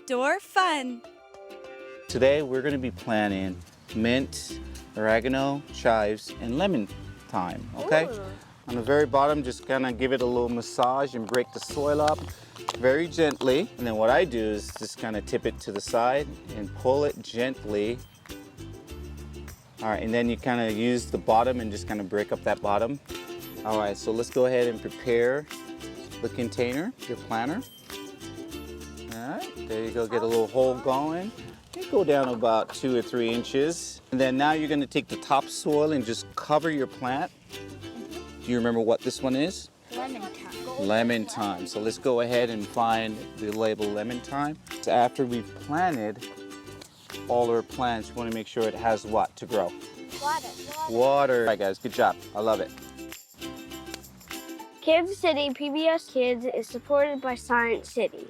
outdoor fun. Today we're going to be planting mint, oregano, chives, and lemon thyme, okay? Ooh. On the very bottom, just kind of give it a little massage and break the soil up very gently. And then what I do is just kind of tip it to the side and pull it gently. All right, and then you kind of use the bottom and just kind of break up that bottom. All right, so let's go ahead and prepare the container, your planter. All right, there you go, get a little hole going. You go down about 2 or 3 inches. And then now you're gonna take the topsoil and just cover your plant. Do you remember what this one is? Lemon thyme. Lemon thyme. So let's go ahead and find the label lemon thyme. So after we've planted all our plants, you wanna make sure it has what to grow? Water. Water. All right guys, good job. I love it. Kansas City PBS Kids is supported by Science City.